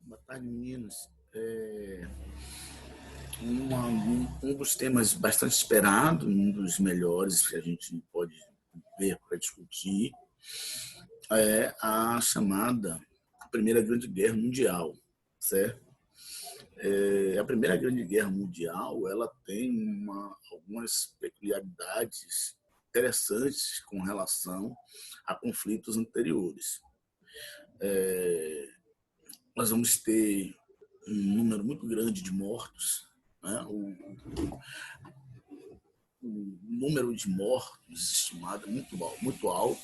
Boa tarde, meninos. Um dos temas bastante esperado, um dos melhores que a gente pode ver para discutir, é a chamada Primeira Grande Guerra Mundial, certo? A Primeira Grande Guerra Mundial ela tem algumas peculiaridades interessantes com relação a conflitos anteriores. Nós vamos ter um número muito grande de mortos, né? O número de mortos estimado é muito alto.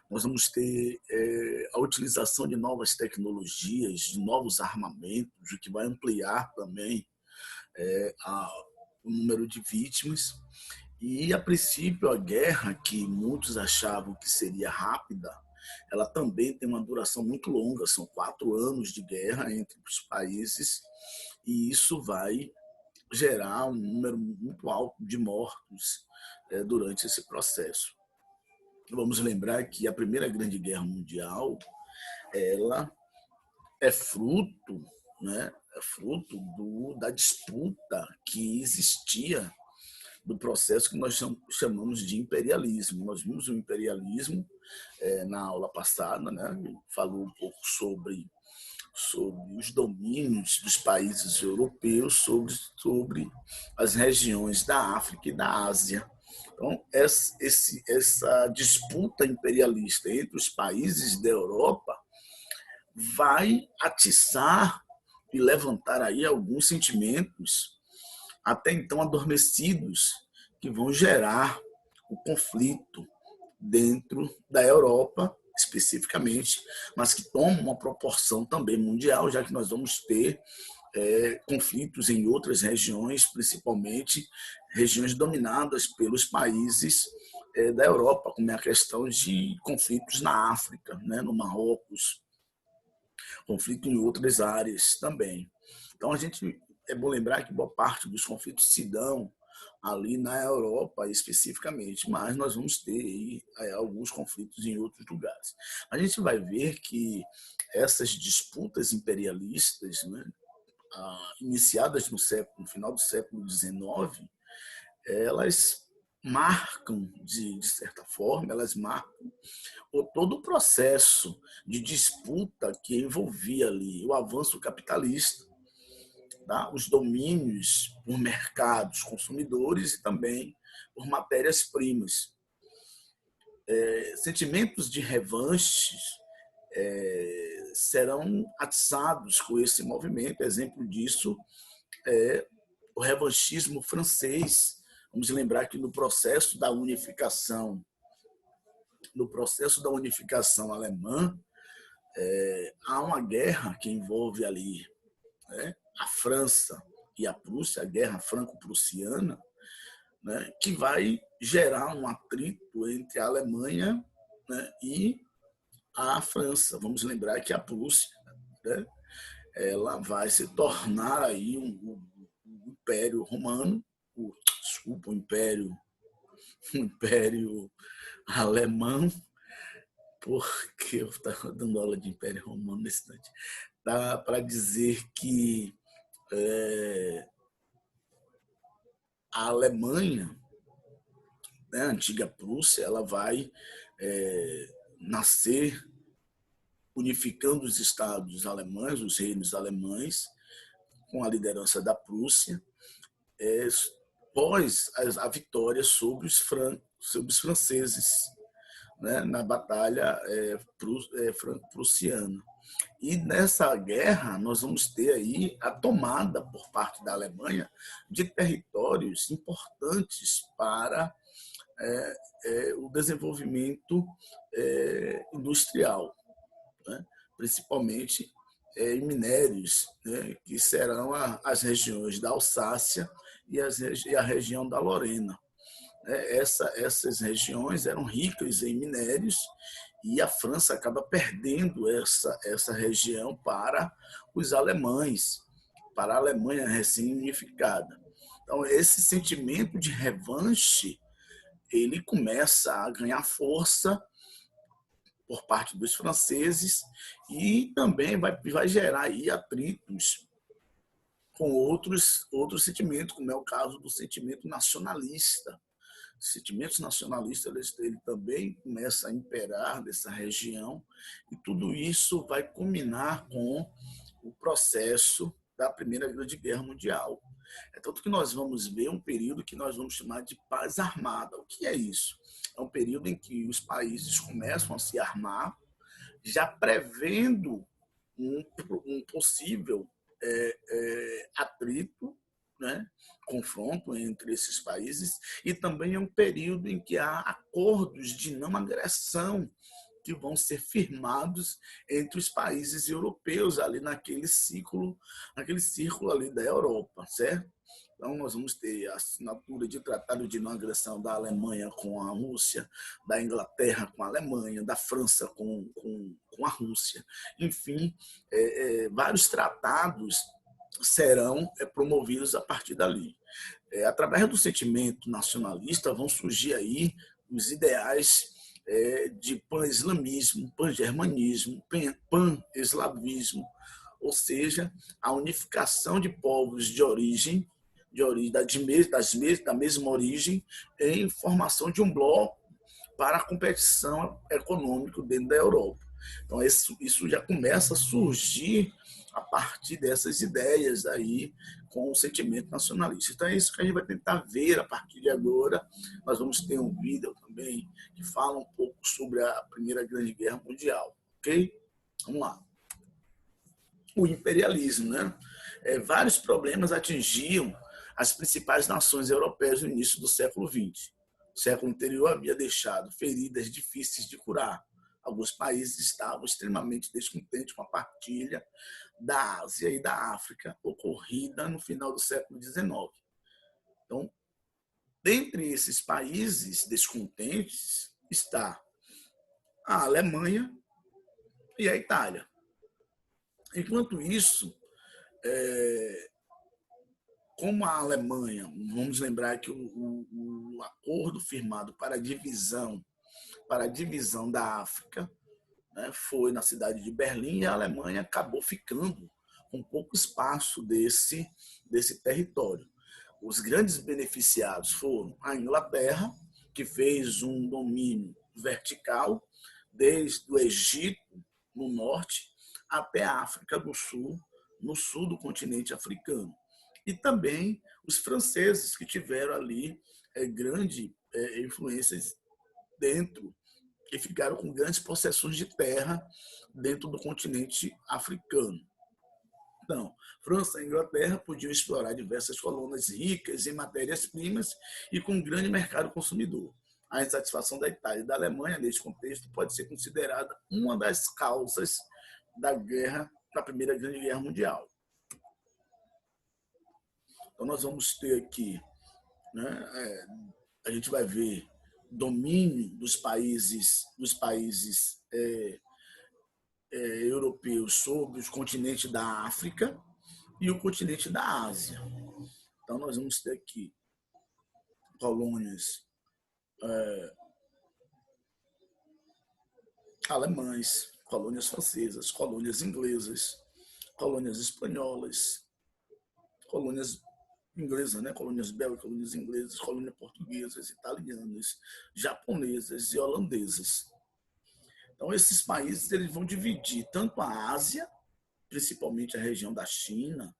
Nós vamos ter a utilização de novas tecnologias, de novos armamentos, o que vai ampliar também o número de vítimas. E, a princípio, a guerra, que muitos achavam que seria rápida, ela também tem uma duração muito longa, são 4 anos de guerra entre os países, e isso vai gerar um número muito alto de mortos durante esse processo. Vamos lembrar que a Primeira Grande Guerra Mundial ela é fruto, né, da disputa que existia do processo que nós chamamos de imperialismo. Nós vimos o imperialismo na aula passada, né, falou um pouco sobre os domínios dos países europeus sobre as regiões da África e da Ásia. Então, essa disputa imperialista entre os países da Europa vai atiçar e levantar aí alguns sentimentos até então adormecidos que vão gerar o conflito dentro da Europa, especificamente, mas que toma uma proporção também mundial, já que nós vamos ter conflitos em outras regiões, principalmente regiões dominadas pelos países da Europa, como é a questão de conflitos na África, né, no Marrocos, conflito em outras áreas também. Então, é bom lembrar que boa parte dos conflitos se dão ali na Europa especificamente, mas nós vamos ter aí, alguns conflitos em outros lugares. A gente vai ver que essas disputas imperialistas, né, iniciadas no final do século XIX, elas marcam, de certa forma, elas marcam todo o processo de disputa que envolvia ali o avanço capitalista, tá? Os domínios por mercados consumidores e também por matérias-primas. Sentimentos de revanches serão atiçados com esse movimento. Exemplo disso é o revanchismo francês. Vamos lembrar que no processo da unificação alemã, há uma guerra que envolve ali, né, a França e a Prússia, a guerra franco-prussiana, né, que vai gerar um atrito entre a Alemanha, né, e a França. Vamos lembrar que a Prússia, né, ela vai se tornar aí um Império Romano, desculpa, um império alemão, porque eu estava dando aula de Império Romano nesse instante. Dá para dizer que a Alemanha, né, a antiga Prússia, ela vai nascer unificando os estados alemães, os reinos alemães, com a liderança da Prússia, pós a vitória sobre os franceses, né, na batalha franco-prussiana. E nessa guerra nós vamos ter aí a tomada por parte da Alemanha de territórios importantes para o desenvolvimento industrial, né? Principalmente em minérios, né? Que serão as regiões da Alsácia e a região da Lorena. Essas regiões eram ricas em minérios e a França acaba perdendo essa região para os alemães, para a Alemanha recém-unificada. Então, esse sentimento de revanche ele começa a ganhar força por parte dos franceses e também vai gerar aí atritos com outros sentimentos, como é o caso do sentimento nacionalista. Sentimentos nacionalistas ele também começa a imperar nessa região e tudo isso vai culminar com o processo da Primeira Grande Guerra Mundial. É tanto que nós vamos ver um período que nós vamos chamar de paz armada. O que é isso? É um período em que os países começam a se armar, já prevendo um possível atrito, né, confronto entre esses países, e também é um período em que há acordos de não agressão que vão ser firmados entre os países europeus ali naquele círculo ali da Europa, certo? Então, nós vamos ter a assinatura de tratado de não agressão da Alemanha com a Rússia, da Inglaterra com a Alemanha, da França com a Rússia. Enfim, vários tratados serão promovidos a partir dali. Através do sentimento nacionalista vão surgir aí os ideais de pan-islamismo, pan-germanismo, pan-eslavismo, ou seja, a unificação de povos da mesma origem em formação de um bloco para a competição econômica dentro da Europa. Então, isso já começa a surgir a partir dessas ideias aí com o sentimento nacionalista. Então, é isso que a gente vai tentar ver a partir de agora. Nós vamos ter um vídeo também que fala um pouco sobre a Primeira Grande Guerra Mundial, ok? Vamos lá. O imperialismo, né? Vários problemas atingiam as principais nações europeias no início do século XX. O século anterior havia deixado feridas difíceis de curar. Alguns países estavam extremamente descontentes com a partilha da Ásia e da África ocorrida no final do século XIX. Então, dentre esses países descontentes está a Alemanha e a Itália. Enquanto isso, como a Alemanha, vamos lembrar que o acordo firmado para a divisão da África, né, foi na cidade de Berlim, e a Alemanha acabou ficando com pouco espaço desse território. Os grandes beneficiados foram a Inglaterra, que fez um domínio vertical desde o Egito, no norte, até a África do Sul, no sul do continente africano. E também os franceses, que tiveram ali grande influências dentro, que ficaram com grandes possessões de terra dentro do continente africano. Então, França e Inglaterra podiam explorar diversas colônias ricas em matérias-primas e com um grande mercado consumidor. A insatisfação da Itália e da Alemanha, nesse contexto, pode ser considerada uma das causas da Primeira Grande Guerra Mundial. Então, nós vamos ter aqui, né, a gente vai ver domínio dos países europeus sobre o continente da África e o continente da Ásia. Então, nós vamos ter aqui colônias alemãs, colônias francesas, colônias inglesas, colônias espanholas, colônias inglesas, né? Colônias belgas, colônias inglesas, colônias portuguesas, italianas, japonesas e holandesas. Então, esses países eles vão dividir tanto a Ásia, principalmente a região da China,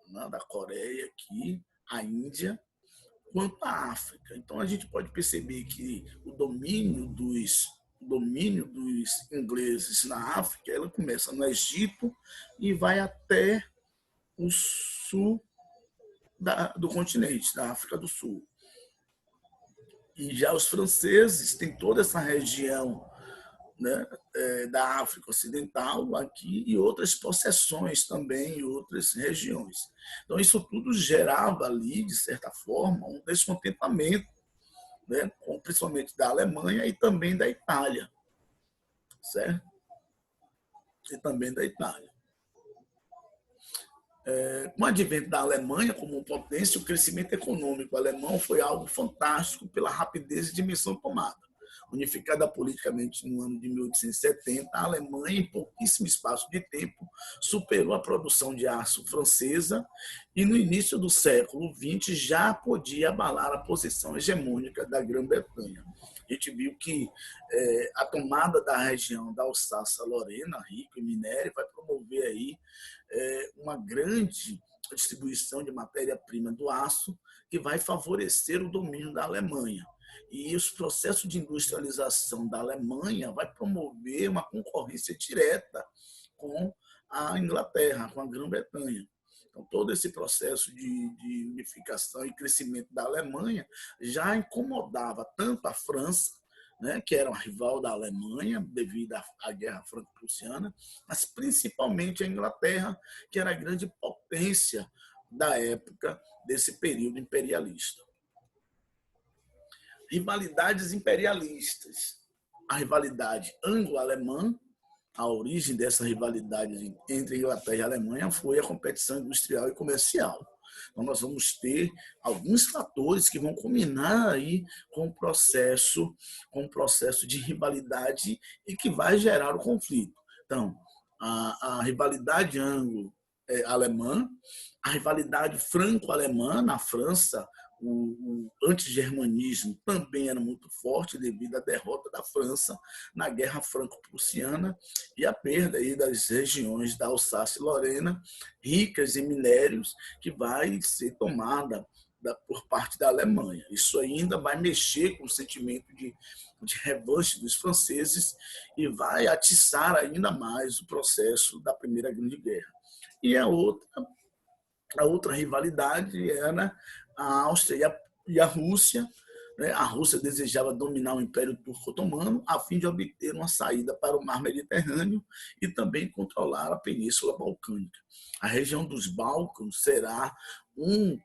né, da Coreia aqui, a Índia, quanto a África. Então, a gente pode perceber que o domínio dos ingleses na África, ela começa no Egito e vai até o sul do continente, da África do Sul. E já os franceses têm toda essa região, né, da África Ocidental aqui e outras possessões também em outras regiões. Então, isso tudo gerava ali, de certa forma, um descontentamento, né, principalmente da Alemanha e também da Itália, certo? E também da Itália. Com o advento da Alemanha como potência, o crescimento econômico alemão foi algo fantástico pela rapidez e dimensão tomada. Unificada politicamente no ano de 1870, a Alemanha, em pouquíssimo espaço de tempo, superou a produção de aço francesa e, no início do século XX, já podia abalar a posição hegemônica da Grã-Bretanha. A gente viu que a tomada da região da Alsácia-Lorena, rica em minério, vai promover aí uma grande distribuição de matéria-prima do aço, que vai favorecer o domínio da Alemanha. E os processos de industrialização da Alemanha vai promover uma concorrência direta com a Inglaterra, com a Grã-Bretanha. Então, todo esse processo de unificação e crescimento da Alemanha já incomodava tanto a França, né, que era uma rival da Alemanha devido à Guerra Franco-Prussiana, mas principalmente a Inglaterra, que era a grande potência da época desse período imperialista. Rivalidades imperialistas. A rivalidade anglo-alemã, a origem dessa rivalidade entre Inglaterra e Alemanha foi a competição industrial e comercial. Então, nós vamos ter alguns fatores que vão culminar aí com o processo de rivalidade e que vai gerar o conflito. Então, a rivalidade anglo-alemã, a rivalidade franco-alemã na França, o antigermanismo também era muito forte devido à derrota da França na Guerra Franco-Prussiana e a perda aí das regiões da Alsácia-Lorena, ricas em minérios, que vai ser tomada por parte da Alemanha. Isso ainda vai mexer com o sentimento de revanche dos franceses e vai atiçar ainda mais o processo da Primeira Grande Guerra. E a outra rivalidade era a Áustria e a Rússia. A Rússia desejava dominar o Império Turco-Otomano a fim de obter uma saída para o Mar Mediterrâneo e também controlar a Península Balcânica. A região dos Balcãs será o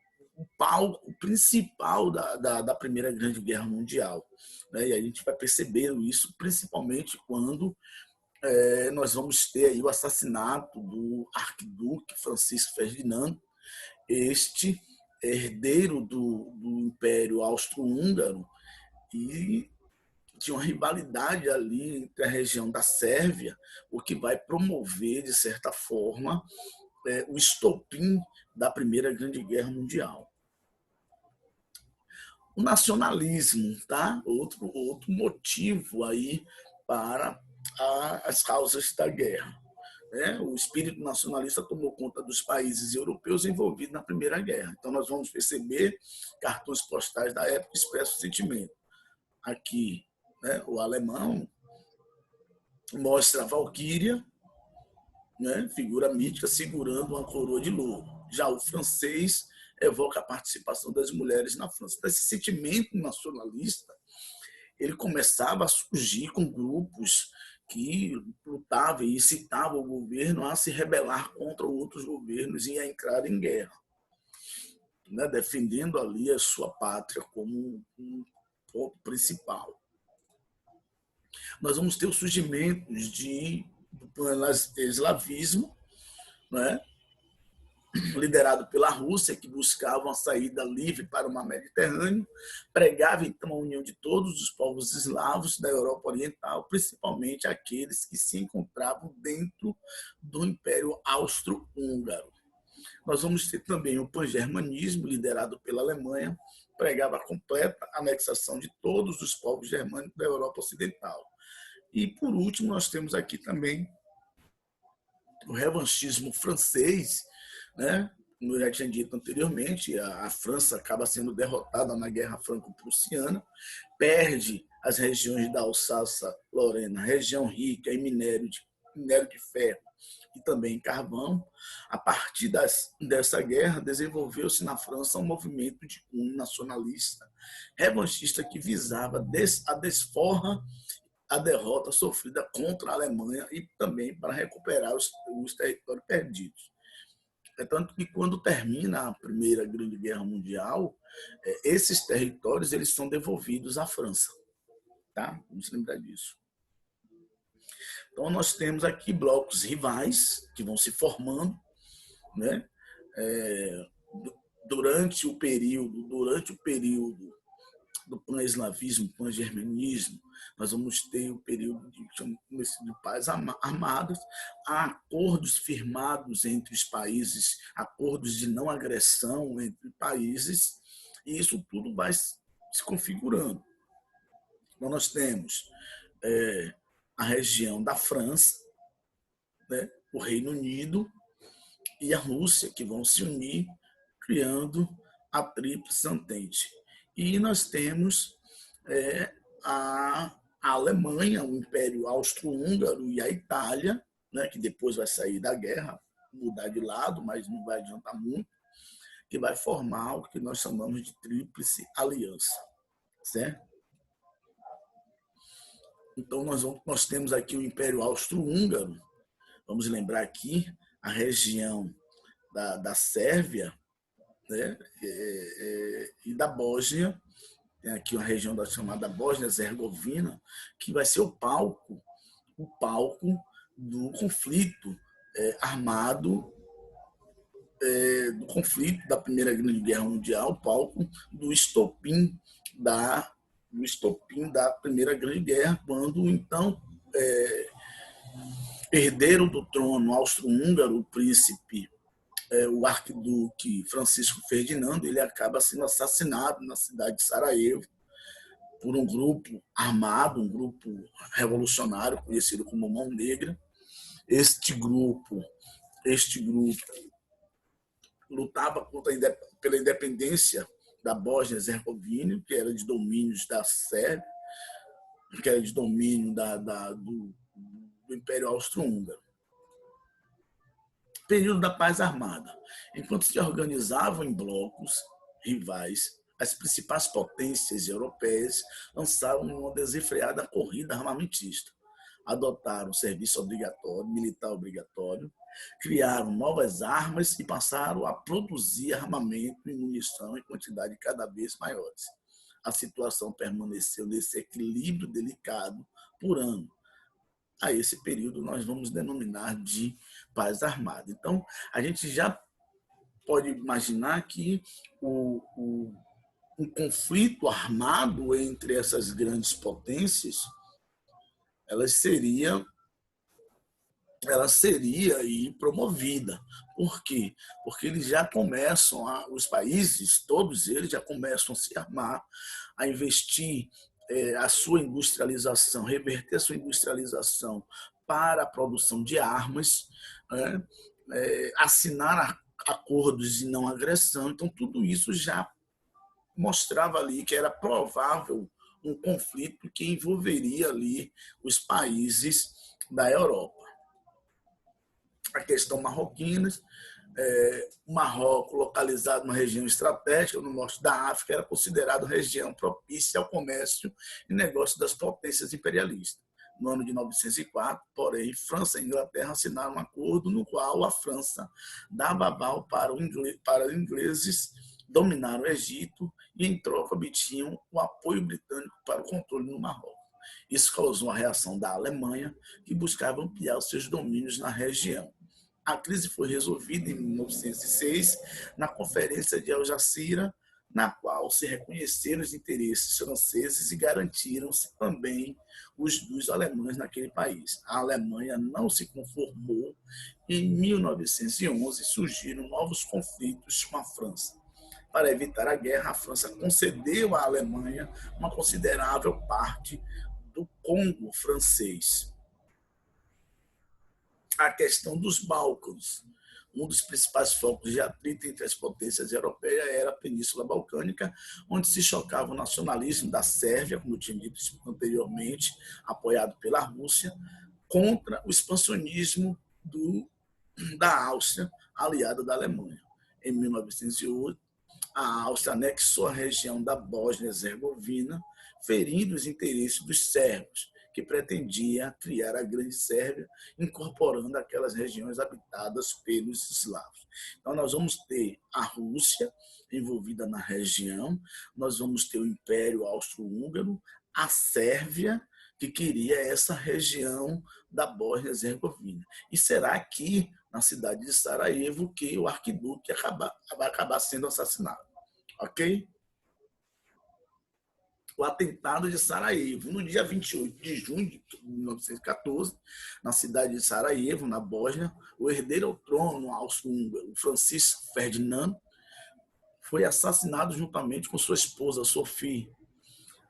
palco principal da Primeira Grande Guerra Mundial. E a gente vai perceber isso principalmente quando nós vamos ter aí o assassinato do arquiduque Francisco Ferdinando, este herdeiro do Império Austro-Húngaro, e tinha uma rivalidade ali entre a região da Sérvia, o que vai promover, de certa forma, o estopim da Primeira Grande Guerra Mundial. O nacionalismo, tá? Outro motivo aí para as causas da guerra. O espírito nacionalista tomou conta dos países europeus envolvidos na Primeira Guerra. Então, nós vamos perceber cartões postais da época que expressam o sentimento. Aqui, o alemão mostra a Valquíria, figura mítica, segurando uma coroa de louro. Já o francês evoca a participação das mulheres na França. Então, esse sentimento nacionalista ele começava a surgir com grupos que lutavam e incitavam o governo a se rebelar contra outros governos e a entrar em guerra, defendendo ali a sua pátria como um ponto principal. Nós vamos ter o surgimento do pan-eslavismo, liderado pela Rússia, que buscava uma saída livre para o mar Mediterrâneo, pregava então a união de todos os povos eslavos da Europa Oriental, principalmente aqueles que se encontravam dentro do Império Austro-Húngaro. Nós vamos ter também o pangermanismo, liderado pela Alemanha, pregava a completa anexação de todos os povos germânicos da Europa Ocidental. E, por último, nós temos aqui também o revanchismo francês, como eu já tinha dito anteriormente, a França acaba sendo derrotada na Guerra Franco-Prussiana, perde as regiões da Alsácia-Lorena, região rica em minério de ferro e também carvão. A partir dessa guerra, desenvolveu-se na França um movimento de cunho nacionalista, revanchista, que visava a desforra, a derrota sofrida contra a Alemanha e também para recuperar os territórios perdidos. É tanto que, quando termina a Primeira Grande Guerra Mundial, esses territórios eles são devolvidos à França. Tá? Vamos lembrar disso. Então, nós temos aqui blocos rivais que vão se formando, durante o período do pan-eslavismo, pan-germanismo, nós vamos ter o período de paz armadas, há acordos firmados entre os países, acordos de não agressão entre países, e isso tudo vai se configurando. Então, nós temos a região da França, né, o Reino Unido e a Rússia, que vão se unir, criando a Tríplice Entente. E nós temos a Alemanha, o Império Austro-Húngaro e a Itália, né, que depois vai sair da guerra, mudar de lado, mas não vai adiantar muito, que vai formar o que nós chamamos de Tríplice Aliança. Certo? Então, nós temos aqui o Império Austro-Húngaro, vamos lembrar aqui a região da Sérvia, né, e da Bósnia, tem aqui uma região chamada Bósnia-Herzegovina, que vai ser o palco do conflito armado, do conflito da Primeira Grande Guerra Mundial, o palco do estopim da Primeira Grande Guerra, quando, então, herdeiro do trono austro-húngaro, o príncipe, o arquiduque Francisco Ferdinando, ele acaba sendo assassinado na cidade de Sarajevo por um grupo armado, um grupo revolucionário conhecido como Mão Negra. Este grupo lutava pela independência da Bósnia-Herzegovina, que era de domínios da Sérvia, que era de domínio do Império Austro-Húngaro. Período da Paz Armada. Enquanto se organizavam em blocos rivais, as principais potências europeias lançaram uma desenfreada corrida armamentista. Adotaram o serviço obrigatório, militar obrigatório, criaram novas armas e passaram a produzir armamento e munição em quantidade cada vez maiores. A situação permaneceu nesse equilíbrio delicado por ano. A esse período nós vamos denominar de paz armada. Então, a gente já pode imaginar que um conflito armado entre essas grandes potências, ela seria aí promovida. Por quê? Porque eles já começam, os países, todos eles já começam a se armar, a investir a sua industrialização, reverter a sua industrialização para a produção de armas, né? Assinar acordos de não agressão. Então, tudo isso já mostrava ali que era provável um conflito que envolveria ali os países da Europa. A questão marroquina, o Marrocos, localizado numa região estratégica no norte da África, era considerado região propícia ao comércio e negócio das potências imperialistas. No ano de 904, porém, França e Inglaterra assinaram um acordo no qual a França dava aval para os ingleses dominar o Egito e, em troca, obtinham o apoio britânico para o controle no Marrocos. Isso causou a reação da Alemanha, que buscava ampliar os seus domínios na região. A crise foi resolvida em 1906 na Conferência de Algeciras, na qual se reconheceram os interesses franceses e garantiram-se também os dos alemães naquele país. A Alemanha não se conformou e, em 1911, surgiram novos conflitos com a França. Para evitar a guerra, a França concedeu à Alemanha uma considerável parte do Congo francês. A questão dos Balcãs. Um dos principais focos de atrito entre as potências europeias era a Península Balcânica, onde se chocava o nacionalismo da Sérvia, como eu tinha dito anteriormente, apoiado pela Rússia, contra o expansionismo da Áustria, aliada da Alemanha. Em 1908, a Áustria anexou a região da Bósnia-Herzegovina, ferindo os interesses dos sérvios, que pretendia criar a Grande Sérvia, incorporando aquelas regiões habitadas pelos eslavos. Então, nós vamos ter a Rússia envolvida na região, nós vamos ter o Império Austro-Húngaro, a Sérvia, que queria essa região da Bósnia-Herzegovina. E será aqui, na cidade de Sarajevo, que o arquiduque vai acabar sendo assassinado. Ok? o atentado de Sarajevo. No dia 28 de junho de 1914, na cidade de Sarajevo, na Bósnia, o herdeiro ao trono austro-húngaro, Francisco Ferdinand, foi assassinado juntamente com sua esposa, Sophie.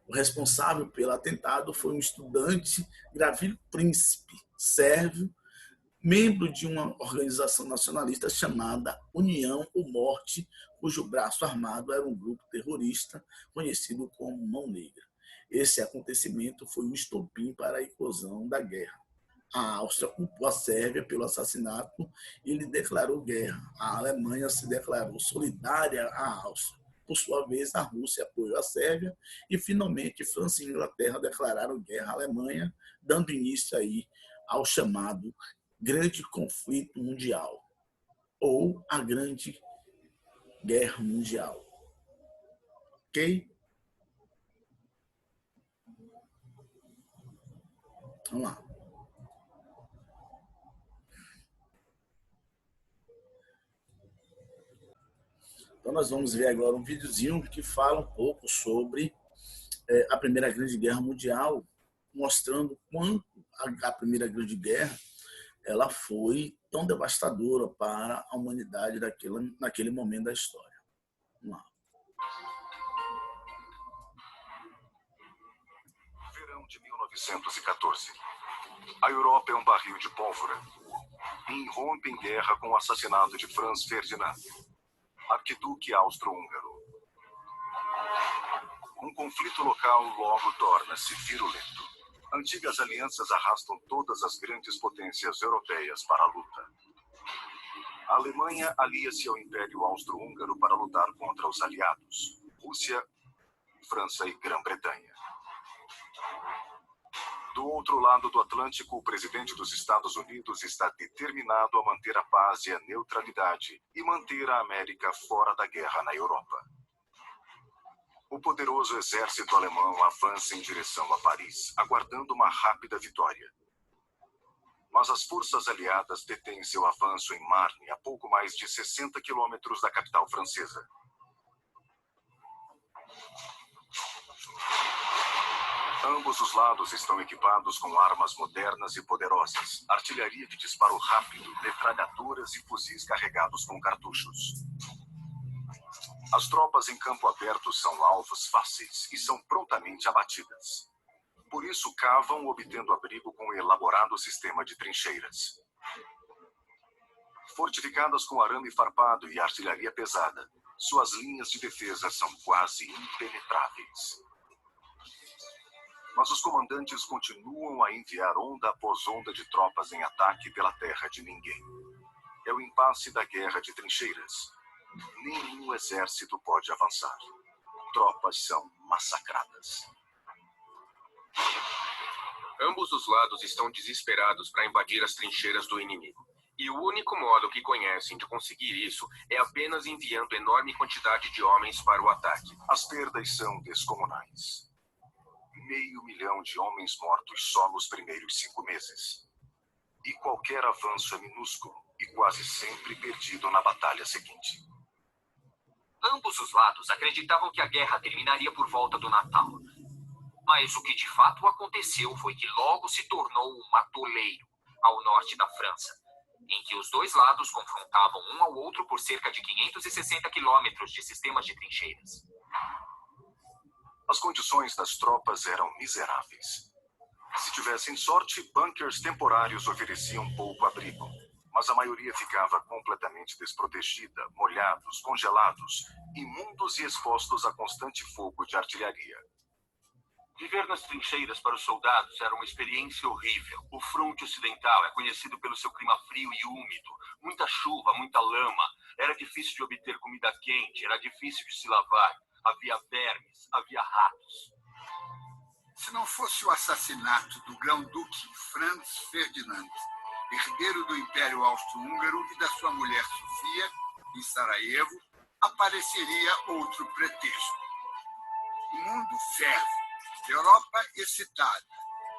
O responsável pelo atentado foi um estudante, Gavrilo Princip, sérvio, membro de uma organização nacionalista chamada União ou Morte, cujo braço armado era um grupo terrorista conhecido como Mão Negra. Esse acontecimento foi o estopim para a eclosão da guerra. A Áustria culpou a Sérvia pelo assassinato e lhe declarou guerra. A Alemanha se declarou solidária à Áustria. Por sua vez, a Rússia apoiou a Sérvia e, finalmente, França e Inglaterra declararam guerra à Alemanha, dando início aí ao chamado Grande Conflito Mundial ou a Grande Guerra Mundial. Ok? Vamos lá. Então, nós vamos ver agora um videozinho que fala um pouco sobre a Primeira Grande Guerra Mundial, mostrando quanto a Primeira Grande Guerra ela foi tão devastadora para a humanidade naquele momento da história. Vamos lá. Verão de 1914. A Europa é um barril de pólvora. Irrompe em guerra com o assassinato de Franz Ferdinand, arquiduque austro-húngaro. Um conflito local logo torna-se virulento. Antigas alianças arrastam todas as grandes potências europeias para a luta. A Alemanha alia-se ao Império Austro-Húngaro para lutar contra os aliados, Rússia, França e Grã-Bretanha. Do outro lado do Atlântico, o presidente dos Estados Unidos está determinado a manter a paz e a neutralidade e manter a América fora da guerra na Europa. O poderoso exército alemão avança em direção a Paris, aguardando uma rápida vitória. Mas as forças aliadas detêm seu avanço em Marne, a pouco mais de 60 quilômetros da capital francesa. Ambos os lados estão equipados com armas modernas e poderosas, artilharia de disparo rápido, metralhadoras e fuzis carregados com cartuchos. As tropas em campo aberto são alvos fáceis e são prontamente abatidas. Por isso cavam, obtendo abrigo com um elaborado sistema de trincheiras. Fortificadas com arame farpado e artilharia pesada, suas linhas de defesa são quase impenetráveis. Mas os comandantes continuam a enviar onda após onda de tropas em ataque pela terra de ninguém. É o impasse da guerra de trincheiras. Nenhum exército pode avançar. Tropas são massacradas. Ambos os lados estão desesperados para invadir as trincheiras do inimigo. E o único modo que conhecem de conseguir isso é apenas enviando enorme quantidade de homens para o ataque. As perdas são descomunais. 500 mil de homens mortos só nos primeiros 5 meses. E qualquer avanço é minúsculo e quase sempre perdido na batalha seguinte. Ambos os lados acreditavam que a guerra terminaria por volta do Natal. Mas o que de fato aconteceu foi que logo se tornou um atoleiro ao norte da França, em que os dois lados confrontavam um ao outro por cerca de 560 quilômetros de sistemas de trincheiras. As condições das tropas eram miseráveis. Se tivessem sorte, bunkers temporários ofereciam pouco abrigo, mas a maioria ficava completamente desprotegida, molhados, congelados, imundos e expostos a constante fogo de artilharia. Viver nas trincheiras para os soldados era uma experiência horrível. O fronte ocidental é conhecido pelo seu clima frio e úmido. Muita chuva, muita lama. Era difícil de obter comida quente, era difícil de se lavar. Havia vermes, havia ratos. Se não fosse o assassinato do grão-duque Franz Ferdinand, herdeiro do Império Austro-Húngaro, e da sua mulher Sofia, em Sarajevo, apareceria outro pretexto. O mundo ferve. Europa excitada.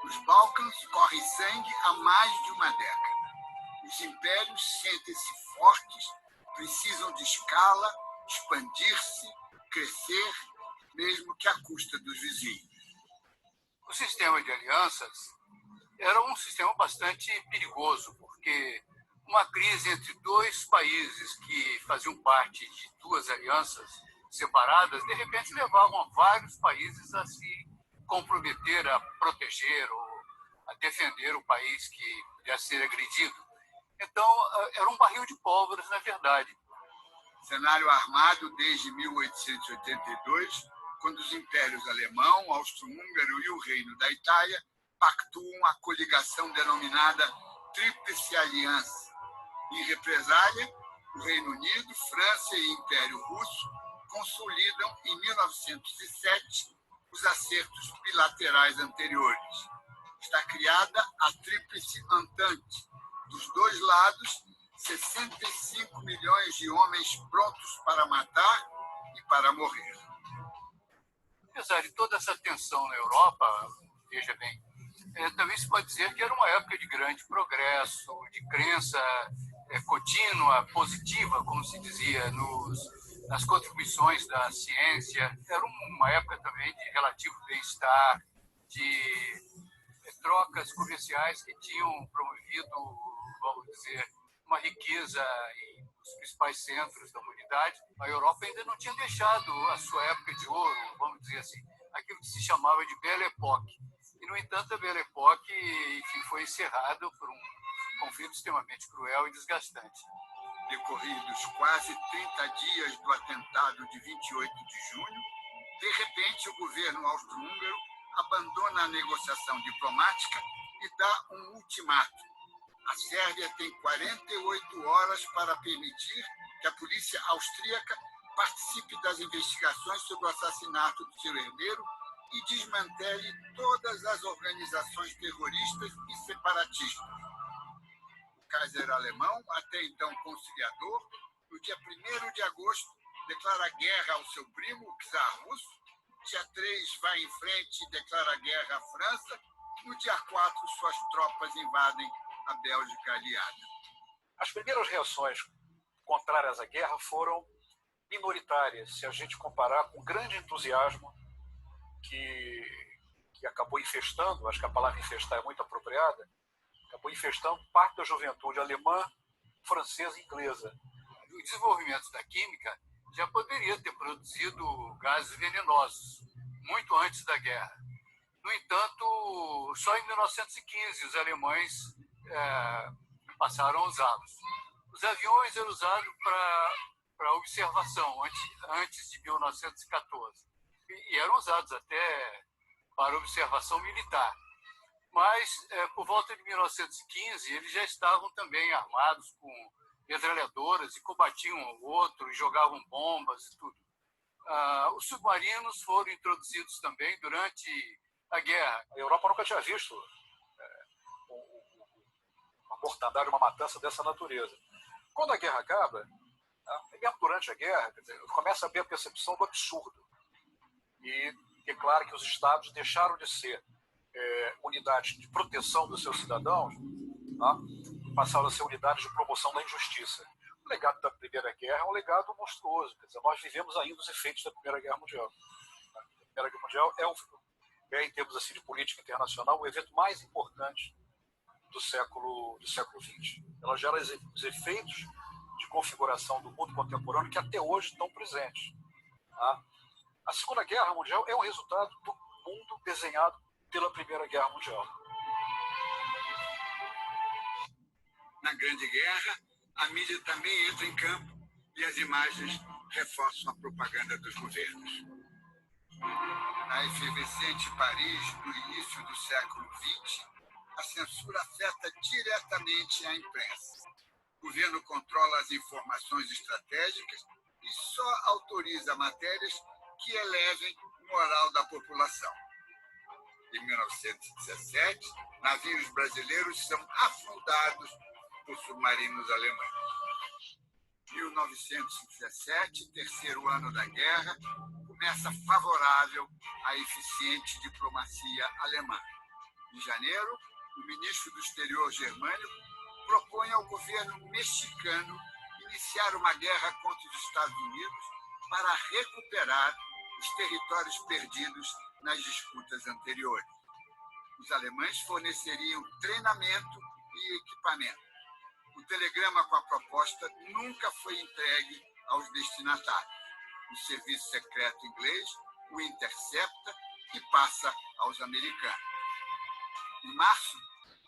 Os Balcãs correm sangue há mais de uma década. Os impérios sentem-se fortes, precisam de escala, expandir-se, crescer mesmo que à custa dos vizinhos. O sistema de alianças era um sistema bastante perigoso, porque uma crise entre dois países que faziam parte de duas alianças separadas, de repente levavam vários países a se comprometer a proteger ou a defender o país que podia ser agredido. Então, era um barril de pólvora, na verdade. Cenário armado desde 1882, quando os impérios alemão, austro-húngaro e o Reino da Itália pactuam a coligação denominada Tríplice Aliança. Em represália, o Reino Unido, França e Império Russo consolidam em 1907 os acertos bilaterais anteriores. Está criada a Tríplice Entente. Dos dois lados, 65 milhões de homens prontos para matar e para morrer. Apesar de toda essa tensão na Europa, veja bem, também se pode dizer que era uma época de grande progresso, de crença contínua, positiva, como se dizia, nas contribuições da ciência. Era uma época também de relativo bem-estar, de trocas comerciais que tinham promovido, vamos dizer, uma riqueza nos principais centros da humanidade. A Europa ainda não tinha deixado a sua época de ouro, vamos dizer assim, aquilo que se chamava de Belle Époque. E, no entanto, a Belle Époque, enfim, foi encerrada por um conflito extremamente cruel e desgastante. Decorridos quase 30 dias do atentado de 28 de junho, de repente o governo austro-húngaro abandona a negociação diplomática e dá um ultimato. A Sérvia tem 48 horas para permitir que a polícia austríaca participe das investigações sobre o assassinato do seu herdeiro e desmantele todas as organizações terroristas e separatistas. O Kaiser alemão, até então conciliador, no dia 1º de agosto, declara guerra ao seu primo, o czar russo. Dia 3 vai em frente e declara guerra à França. No dia 4, suas tropas invadem a Bélgica aliada. As primeiras reações contrárias à guerra foram minoritárias, se a gente comparar com o grande entusiasmo que acabou infestando, acho que a palavra infestar é muito apropriada, acabou infestando parte da juventude alemã, francesa e inglesa. O desenvolvimento da química já poderia ter produzido gases venenosos, muito antes da guerra. No entanto, só em 1915 os alemães passaram a usá-los. Os aviões eram usados para observação antes de 1914 e eram usados até para observação militar. Mas, por volta de 1915, eles já estavam também armados com metralhadoras e combatiam um ao outro e jogavam bombas e tudo. Os submarinos foram introduzidos também durante a guerra. A Europa nunca tinha visto uma mortandade, uma matança dessa natureza. Quando a guerra acaba, mesmo durante a guerra, começa a haver a percepção do absurdo. E declara que os Estados deixaram de ser unidades de proteção dos seus cidadãos, passaram a ser unidades de promoção da injustiça. O legado da Primeira Guerra é um legado monstruoso. Quer dizer, nós vivemos ainda os efeitos da Primeira Guerra Mundial. A Primeira Guerra Mundial em termos assim, de política internacional, o evento mais importante do século XX. Ela gera os efeitos de configuração do mundo contemporâneo que até hoje estão presentes. A Segunda Guerra Mundial é um resultado do mundo desenhado pela Primeira Guerra Mundial. Na Grande Guerra, a mídia também entra em campo e as imagens reforçam a propaganda dos governos. Na efervescente Paris do início do século XX, a censura afeta diretamente a imprensa. O governo controla as informações estratégicas e só autoriza matérias que elevem o moral da população. Em 1917, navios brasileiros são afundados por submarinos alemães. 1917, terceiro ano da guerra, começa favorável à eficiente diplomacia alemã. Em janeiro, o ministro do Exterior germânico propõe ao governo mexicano iniciar uma guerra contra os Estados Unidos para recuperar os territórios perdidos nas disputas anteriores. Os alemães forneceriam treinamento e equipamento. O telegrama com a proposta nunca foi entregue aos destinatários. O serviço secreto inglês o intercepta e passa aos americanos. Em março,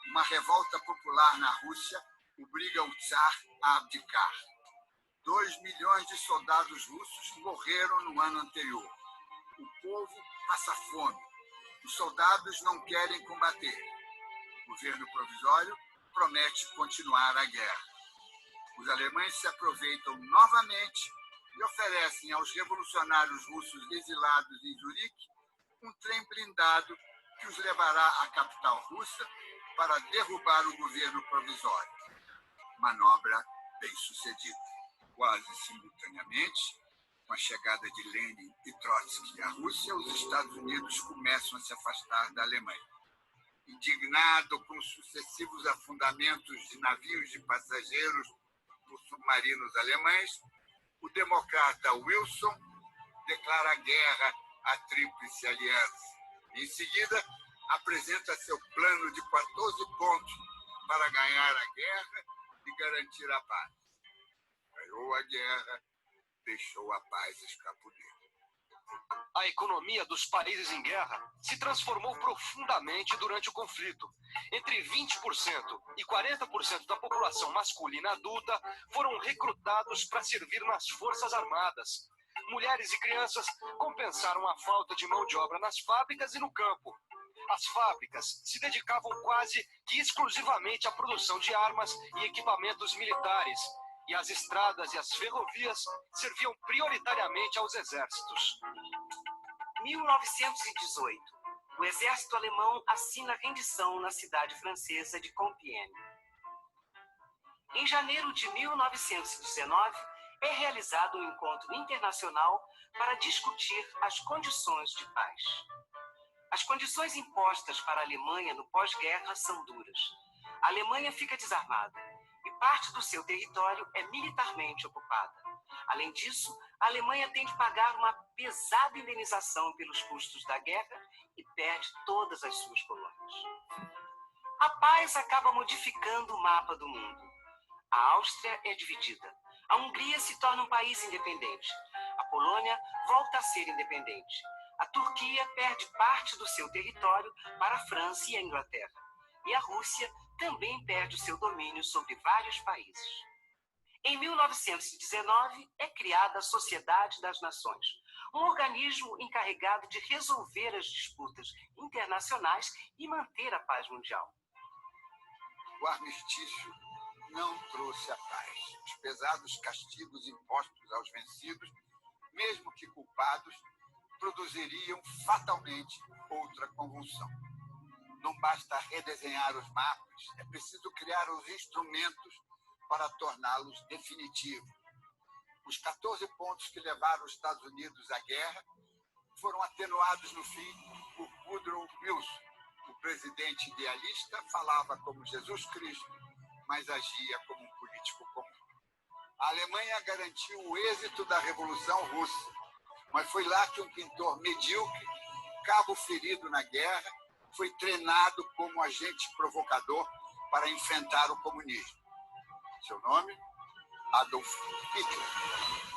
uma revolta popular na Rússia obriga o Tsar a abdicar. 2 milhões de soldados russos morreram no ano anterior. O povo passa fome. Os soldados não querem combater. O governo provisório promete continuar a guerra. Os alemães se aproveitam novamente e oferecem aos revolucionários russos exilados em Zurique um trem blindado que os levará à capital russa para derrubar o governo provisório. Manobra bem-sucedida. Quase simultaneamente, com a chegada de Lenin e Trotsky à Rússia, os Estados Unidos começam a se afastar da Alemanha. Indignado com os sucessivos afundamentos de navios de passageiros por submarinos alemães, o democrata Wilson declara guerra à Tríplice Aliança. Em seguida, apresenta seu plano de 14 pontos para ganhar a guerra e garantir a paz. Ganhou a guerra, deixou a paz escapulir. A economia dos países em guerra se transformou profundamente durante o conflito. Entre 20% e 40% da população masculina adulta foram recrutados para servir nas Forças Armadas. Mulheres e crianças compensaram a falta de mão de obra nas fábricas e no campo. As fábricas se dedicavam quase que exclusivamente à produção de armas e equipamentos militares, e as estradas e as ferrovias serviam prioritariamente aos exércitos. 1918. O exército alemão assina a rendição na cidade francesa de Compiègne. Em janeiro de 1919, é realizado um encontro internacional para discutir as condições de paz. As condições impostas para a Alemanha no pós-guerra são duras. A Alemanha fica desarmada e parte do seu território é militarmente ocupada. Além disso, a Alemanha tem de pagar uma pesada indenização pelos custos da guerra e perde todas as suas colônias. A paz acaba modificando o mapa do mundo. A Áustria é dividida. A Hungria se torna um país independente. A Polônia volta a ser independente. A Turquia perde parte do seu território para a França e a Inglaterra. E a Rússia também perde o seu domínio sobre vários países. Em 1919, é criada a Sociedade das Nações, um organismo encarregado de resolver as disputas internacionais e manter a paz mundial. O armistício não trouxe a paz. Os pesados castigos impostos aos vencidos, mesmo que culpados, produziriam fatalmente outra convulsão. Não basta redesenhar os mapas, é preciso criar os instrumentos para torná-los definitivos. Os 14 pontos que levaram os Estados Unidos à guerra foram atenuados no fim por Woodrow Wilson. O presidente idealista falava como Jesus Cristo, mas agia como um político comum. A Alemanha garantiu o êxito da Revolução Russa, mas foi lá que um pintor medíocre, cabo ferido na guerra, foi treinado como agente provocador para enfrentar o comunismo. Seu nome? Adolf Hitler.